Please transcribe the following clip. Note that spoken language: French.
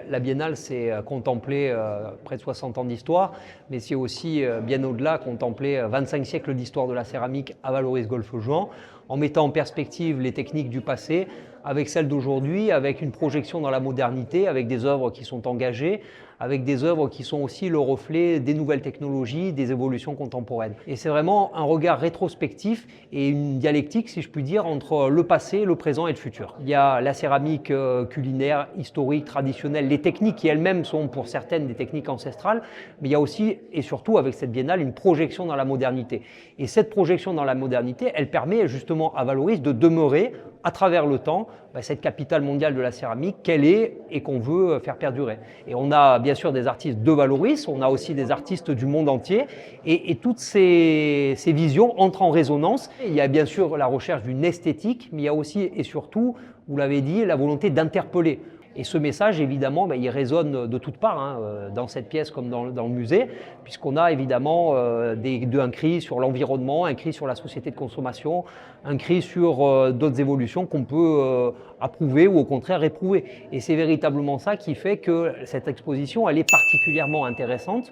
La Biennale, c'est contempler près de 60 ans d'histoire, mais c'est aussi, bien au-delà, contempler 25 siècles d'histoire de la céramique à Valoris-Golfe-Juan, en mettant en perspective les techniques du passé avec celles d'aujourd'hui, avec une projection dans la modernité, avec des œuvres qui sont engagées, avec des œuvres qui sont aussi le reflet des nouvelles technologies, des évolutions contemporaines. Et c'est vraiment un regard rétrospectif et une dialectique, si je puis dire, entre le passé, le présent et le futur. Il y a la céramique culinaire, historique, traditionnelle, les techniques qui elles-mêmes sont pour certaines des techniques ancestrales, mais il y a aussi et surtout avec cette biennale une projection dans la modernité. Et cette projection dans la modernité, elle permet justement à Valoris de demeurer à travers le temps cette capitale mondiale de la céramique qu'elle est et qu'on veut faire perdurer. Et on a bien sûr des artistes de Valoris, on a aussi des artistes du monde entier et toutes ces visions entrent en résonance. Il y a bien sûr la recherche d'une esthétique, mais il y a aussi et surtout, vous l'avez dit, la volonté d'interpeller. Et ce message, évidemment, il résonne de toutes parts, dans cette pièce comme dans le musée, puisqu'on a évidemment un cri sur l'environnement, un cri sur la société de consommation, un cri sur d'autres évolutions qu'on peut approuver ou au contraire réprouver. Et c'est véritablement ça qui fait que cette exposition, elle est particulièrement intéressante.